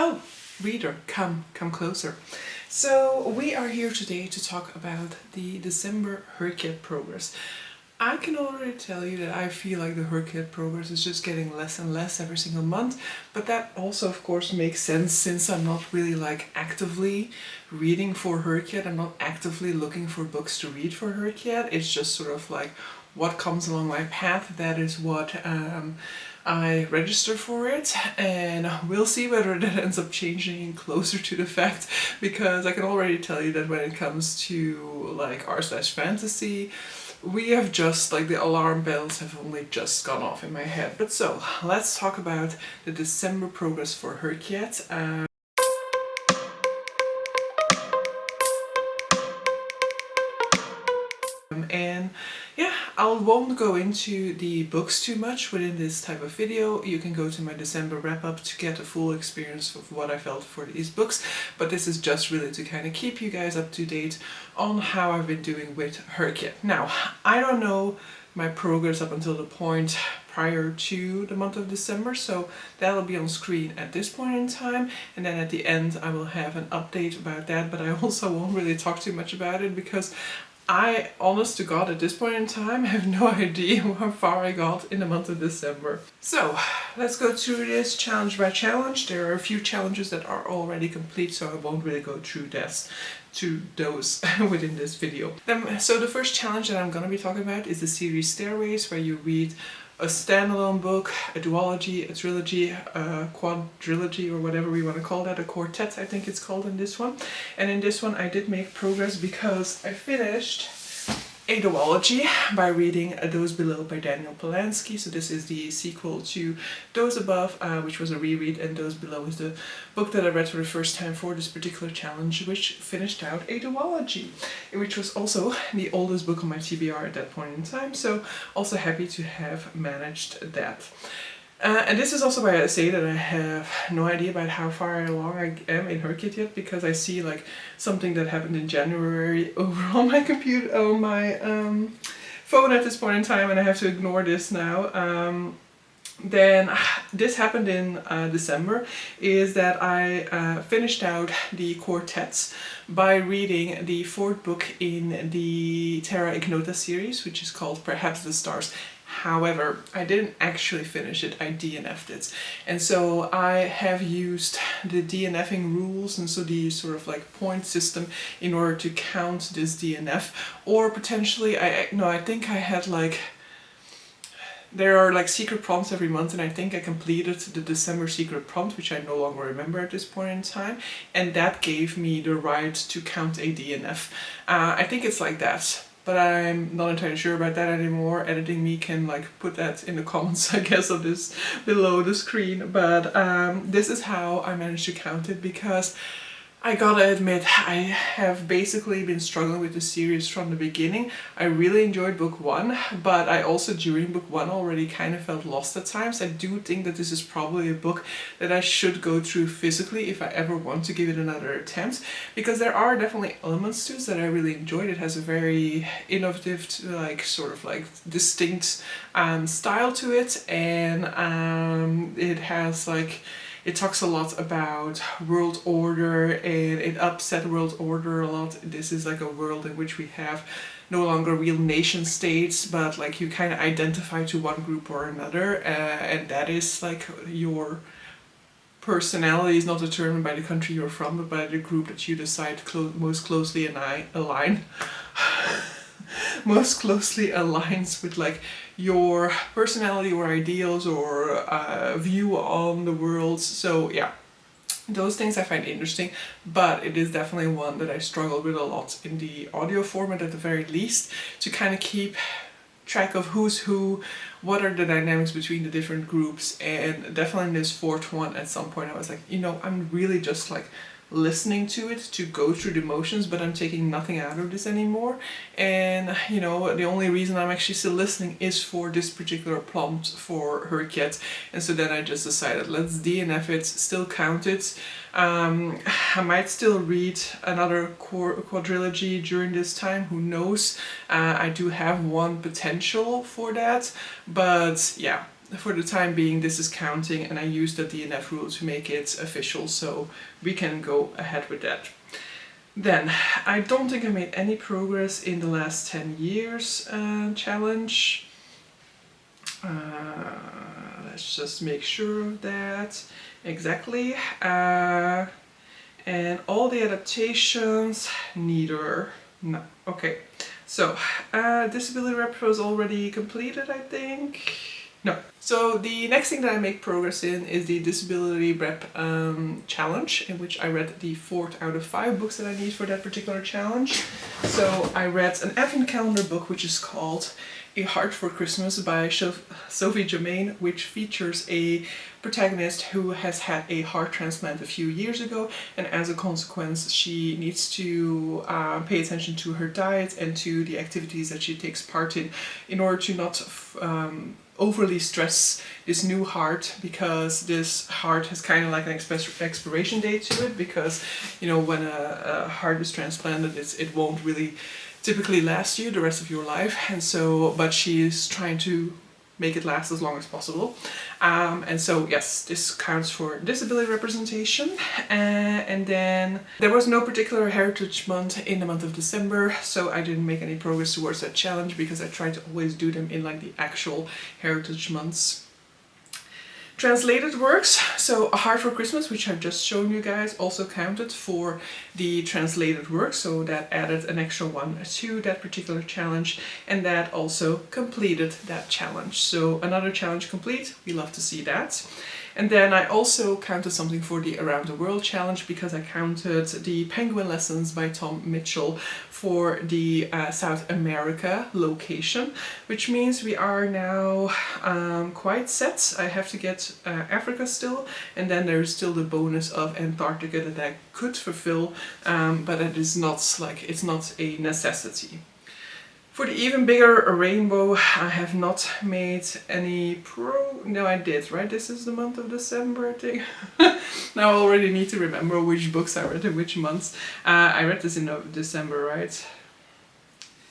Oh, reader, come closer. So we are here today to talk about the December hrcyed progress. I can already tell you that I feel like the hrcyed progress is just getting less and less every single month, but that also of course makes sense since I'm not really like actively reading for hrcyed. I'm not actively looking for books to read for hrcyed. It's just sort of like what comes along my path, that is what I register for it, and we'll see whether that ends up changing closer to the fact, because I can already tell you that when it comes to like r/fantasy, we have just, like, the alarm bells have only just gone off in my head. But so, let's talk about the December progress for hrcyed. And yeah, I won't go into the books too much within this type of video. You can go to my December wrap-up to get a full experience of what I felt for these books, but this is just really to kind of keep you guys up to date on how I've been doing with hrcyed. Now, I don't know my progress up until the point prior to the month of December, so that'll be on screen at this point in time, and then at the end I will have an update about that, but I also won't really talk too much about it because I, honest to God, at this point in time, have no idea how far I got in the month of December. So, let's go through this challenge by challenge. There are a few challenges that are already complete, so I won't really go through those within this video. So the first challenge that I'm going to be talking about is the series Stairways, where you read a standalone book, a duology, a trilogy, a quadrilogy, or whatever we want to call that, a quartet I think it's called in this one. And in this one I did make progress because I finished a duology by reading Those Below by Daniel Polanski. So this is the sequel to Those Above, which was a reread, and Those Below is the book that I read for the first time for this particular challenge, which finished out a duology, which was also the oldest book on my TBR at that point in time, so also happy to have managed that. And this is also why I say that I have no idea about how far along I am in hrcyed yet, because I see like something that happened in January over on my computer, on my phone at this point in time, and I have to ignore this now. Then this happened in December, is that I finished out the quartets by reading the fourth book in the Terra Ignota series, which is called Perhaps the Stars. However, I didn't actually finish it, I DNF'd it. And so I have used the DNFing rules, and so the sort of like point system, in order to count this DNF. Or potentially, I think I had like, there are like secret prompts every month, and I think I completed the December secret prompt, which I no longer remember at this point in time, and that gave me the right to count a DNF. I think it's like that, but I'm not entirely sure about that anymore. Editing me can like put that in the comments, I guess, of this below the screen. But this is how I managed to count it, because I gotta admit, I have basically been struggling with the series from the beginning. I really enjoyed book one, but I also during book one already kind of felt lost at times. I do think that this is probably a book that I should go through physically if I ever want to give it another attempt, because there are definitely elements to it that I really enjoyed. It has a very innovative, like sort of like distinct style to it, and it has like, it talks a lot about world order, and it upset world order a lot. This is like a world in which we have no longer real nation states, but like you kind of identify to one group or another, and that is like your personality is not determined by the country you're from, but by the group that you decide most closely align. Most closely aligns with like your personality or ideals or view on the world. So yeah, those things I find interesting, but it is definitely one that I struggled with a lot in the audio format at the very least, to kind of keep track of who's who, what are the dynamics between the different groups. And definitely in this fourth one, at some point I was like, I'm really just like listening to it to go through the motions, but I'm taking nothing out of this anymore. And the only reason I'm actually still listening is for this particular prompt for hrcyed. And so then I just decided, let's DNF it, still count it. I might still read another quadrilogy during this time, who knows. I do have one potential for that, but yeah, for the time being this is counting, and I used the DNF rule to make it official, so we can go ahead with that. Then, I don't think I made any progress in the last 10 years challenge. Let's just make sure of that. Exactly. And all the adaptations, neither. No. Okay. So, disability rep was already completed, I think. No. So the next thing that I make progress in is the disability rep challenge, in which I read the 4th out of 5 books that I need for that particular challenge. So I read an advent calendar book which is called A Heart for Christmas by Sophie Germain, which features a protagonist who has had a heart transplant a few years ago, and as a consequence she needs to pay attention to her diet and to the activities that she takes part in order to not overly stress this new heart, because this heart has kind of like an expiration date to it, because you know, when a heart is transplanted it won't really typically last you the rest of your life, and so but she is trying to make it last as long as possible. And so yes, this counts for disability representation. And then there was no particular heritage month in the month of December, so I didn't make any progress towards that challenge because I try to always do them in like the actual heritage months. Translated works, so A Heart for Christmas, which I've just shown you guys, also counted for the translated work, so that added an extra one to that particular challenge, and that also completed that challenge. So another challenge complete, we love to see that. And then I also counted something for the Around the World challenge, because I counted the Penguin Lessons by Tom Mitchell for the South America location, which means we are now quite set. I have to get Africa still, and then there's still the bonus of Antarctica that I could fulfill, but it is not like, it's not a necessity. For the Even Bigger Rainbow, I have not made any no, I did, right? This is the month of December, I think. Now I already need to remember which books I read in which months. I read this in December, right?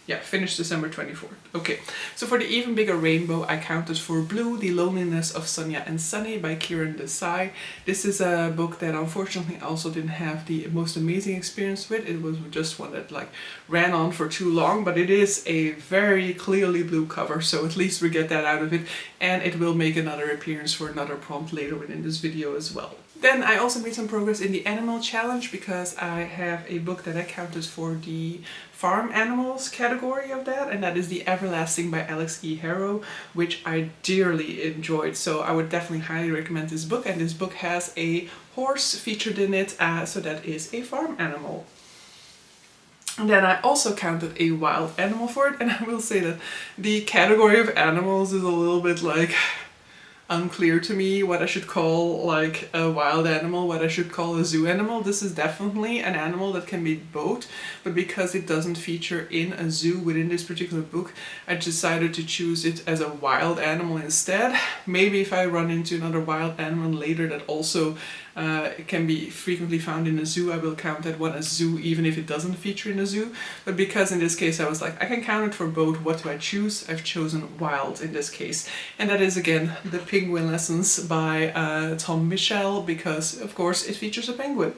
Yeah, finished December 24th. Okay, so for the Even Bigger Rainbow, I counted for Blue, The Loneliness of Sonia and Sunny by Kieran Desai. This is a book that unfortunately I also didn't have the most amazing experience with. It was just one that like ran on for too long, but it is a very clearly blue cover, so at least we get that out of it, and it will make another appearance for another prompt later within this video as well. Then I also made some progress in the animal challenge, because I have a book that I counted for the farm animals category of that, and that is The Everlasting by Alex E. Harrow, which I dearly enjoyed. So I would definitely highly recommend this book, and this book has a horse featured in it, so that is a farm animal. And then I also counted a wild animal for it, and I will say that the category of animals is a little bit like unclear to me what I should call like a wild animal, what I should call a zoo animal. This is definitely an animal that can be both, but because it doesn't feature in a zoo within this particular book, I decided to choose it as a wild animal instead. Maybe if I run into another wild animal later that also can be frequently found in a zoo, I will count that one as zoo even if it doesn't feature in a zoo. But because in this case I was like, I can count it for both, what do I choose? I've chosen wild in this case. And that is again the Penguin Lessons by Tom Mitchell, because of course it features a penguin.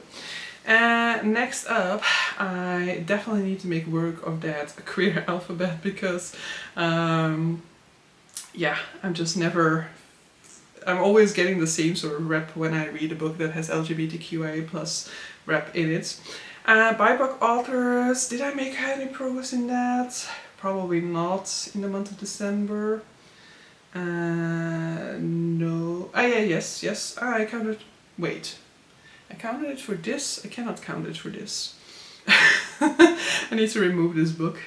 Next up, I definitely need to make work of that queer alphabet, because yeah, I'm always getting the same sort of rep when I read a book that has LGBTQIA+ rep in it. BIPOC authors, did I make any progress in that? Probably not in the month of December. No. Ah, yeah, yes. I counted. Wait. I counted it for this? I cannot count it for this. I need to remove this book.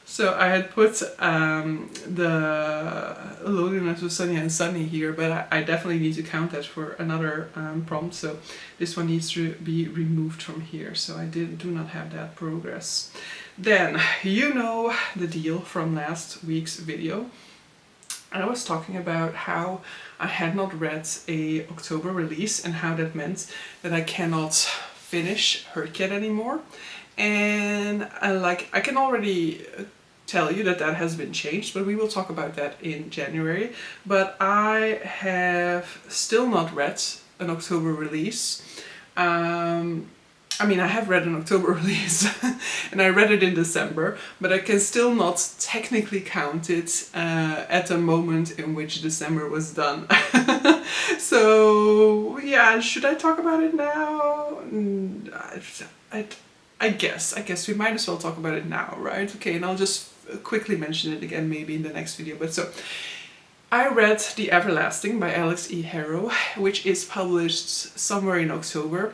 So I had put the Loneliness of Sonia and Sunny here, but I definitely need to count that for another prompt, so this one needs to be removed from here, so I do not have that progress. Then, you know the deal from last week's video. I was talking about how I had not read a October release and how that meant that I cannot finish hrcyed anymore. And I can already tell you that that has been changed, but we will talk about that in January. But I have still not read an October release. I mean, I have read an October release and I read it in December, but I can still not technically count it at the moment in which December was done. So yeah, should I talk about it now? I guess we might as well talk about it now, right? Okay, and I'll just quickly mention it again maybe in the next video. But so I read The Everlasting by Alex E. Harrow, which is published somewhere in October.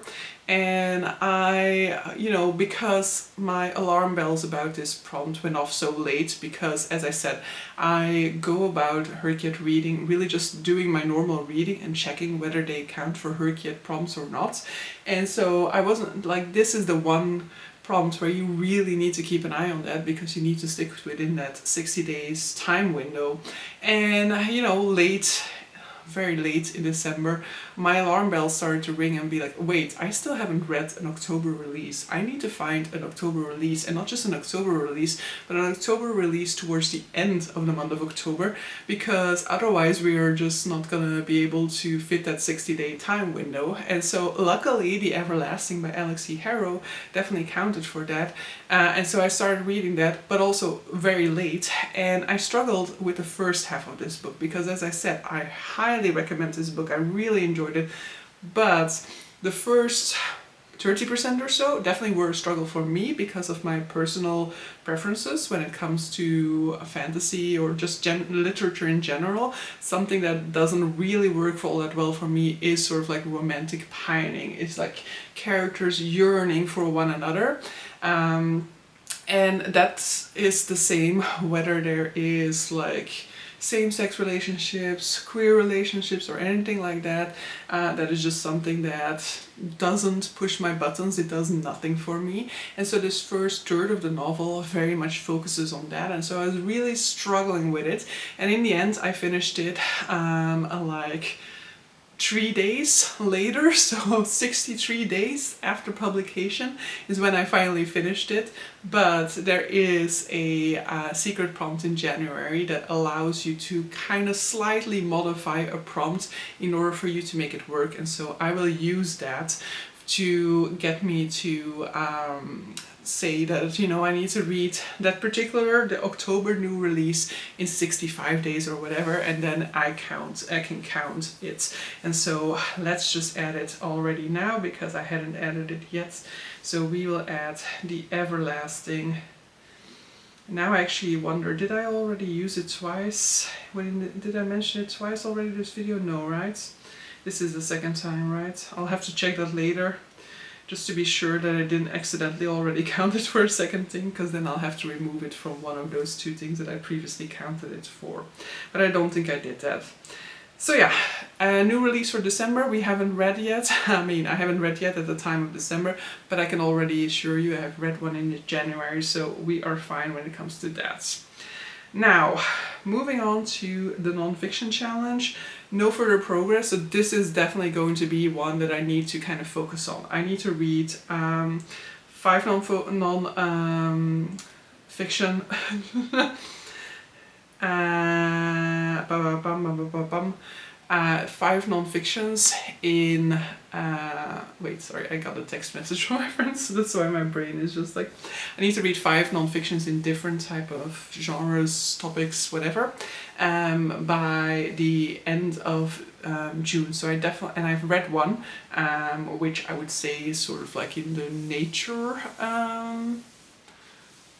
And I, you know, because my alarm bells about this prompt went off so late, because as I said, I go about hrcyed reading really just doing my normal reading and checking whether they count for hrcyed prompts or not. And so I wasn't like, this is the one prompt where you really need to keep an eye on that, because you need to stick within that 60 days time window. And you know, very late in December, my alarm bell started to ring and be like, wait, I still haven't read an October release. I need to find an October release, and not just an October release, but an October release towards the end of the month of October, because otherwise we are just not gonna be able to fit that 60-day time window. And so luckily The Everlasting by Alex E. Harrow definitely counted for that. And so I started reading that, but also very late, and I struggled with the first half of this book, because as I said, I highly recommend this book. I really enjoyed it, but the first 30% or so definitely were a struggle for me because of my personal preferences when it comes to fantasy or just literature in general. Something that doesn't really work for all that well for me is sort of like romantic pining. It's like characters yearning for one another. And that is the same whether there is like same-sex relationships, queer relationships, or anything like that. That is just something that doesn't push my buttons. It does nothing for me. And so this first third of the novel very much focuses on that. And so I was really struggling with it. And in the end, I finished it like 3 days later, so 63 days after publication is when I finally finished it. But there is a secret prompt in January that allows you to kind of slightly modify a prompt in order for you to make it work, and so I will use that to get me to say that, you know, I need to read that particular, the October new release in 65 days or whatever, and then I can count it. And so let's just add it already now, because I hadn't added it yet. So we will add The Everlasting. Now I actually wonder, did I already use it twice? Did I mention it twice already in this video? No, right? This is the second time, right? I'll have to check that later, just to be sure that I didn't accidentally already count it for a second thing, because then I'll have to remove it from one of those two things that I previously counted it for. But I don't think I did that. So yeah, a new release for December we haven't read yet. I mean, I haven't read yet at the time of December, but I can already assure you I have read one in January, so we are fine when it comes to that. Now, moving on to the non-fiction challenge. No further progress, so this is definitely going to be one that I need to kind of focus on. I need to read 5 non-fiction five non-fictions in wait, sorry, I got a text message from my friends, so that's why my brain is just like, I need to read 5 non-fictions in different type of genres, topics, whatever, by the end of June. So I definitely, and I've read one, which I would say is sort of like in the nature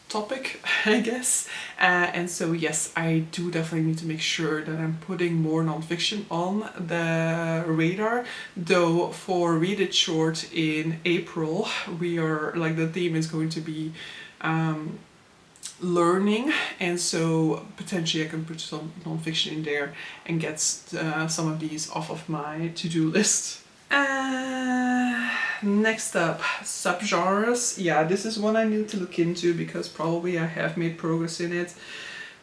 topic, I guess. And so yes, I do definitely need to make sure that I'm putting more non-fiction on the radar. Though for Read It Short in April, we are like, the theme is going to be learning, and so potentially I can put some non-fiction in there and get some of these off of my to-do list. Next up, subgenres. Yeah, this is one I need to look into, because probably I have made progress in it,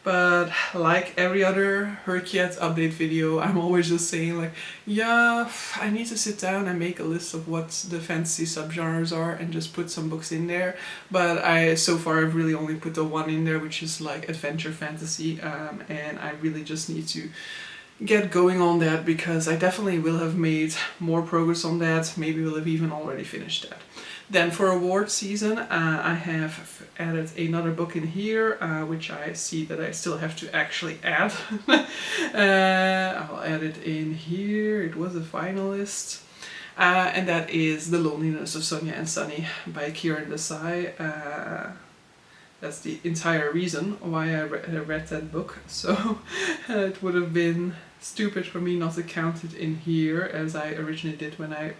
But like every other hrcyed update video, I'm always just saying like, yeah, I need to sit down and make a list of what the fantasy subgenres are and just put some books in there. But so far I've really only put the one in there, which is like adventure fantasy, and I really just need to get going on that, because I definitely will have made more progress on that. Maybe we'll have even already finished that. Then for award season, I have added another book in here, which I see that I still have to actually add. I'll add it in here. It was a finalist. And that is The Loneliness of Sonia and Sunny by Kieran Desai. That's the entire reason why I read that book. So it would have been stupid for me not to count it in here, as I originally did when I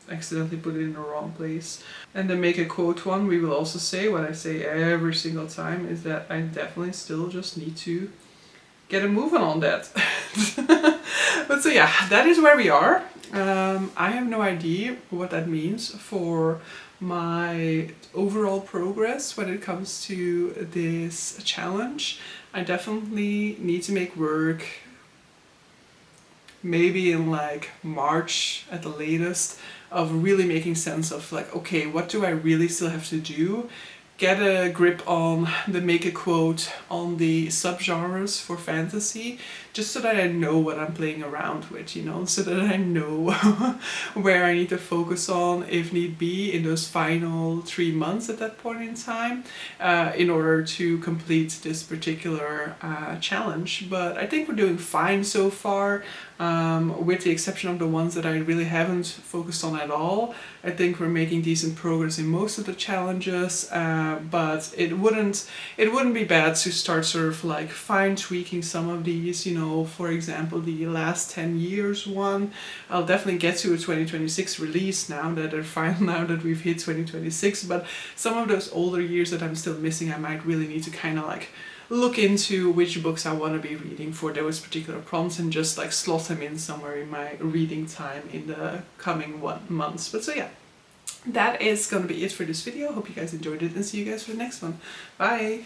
accidentally put it in the wrong place. And the make a quote one, we will also say what I say every single time, is that I definitely still just need to get a move on that. But so yeah, that is where we are. I have no idea what that means for my overall progress when it comes to this challenge. I definitely need to make work, maybe in like March at the latest, of really making sense of like, okay, what do I really still have to do? Get a grip on the make a quote on the subgenres for fantasy, just so that I know what I'm playing around with, you know, so that I know where I need to focus on if need be in those final 3 months at that point in time, in order to complete this particular challenge. But I think we're doing fine so far, with the exception of the ones that I really haven't focused on at all. I think we're making decent progress in most of the challenges, but it wouldn't be bad to start sort of like fine tweaking some of these, you know. For example, the last 10 years one, I'll definitely get to a 2026 release now that they're fine, now that we've hit 2026, but some of those older years that I'm still missing, I might really need to kind of like look into which books I want to be reading for those particular prompts and just like slot them in somewhere in my reading time in the coming months. But so yeah, that is going to be it for this video. Hope you guys enjoyed it, and see you guys for the next one. Bye!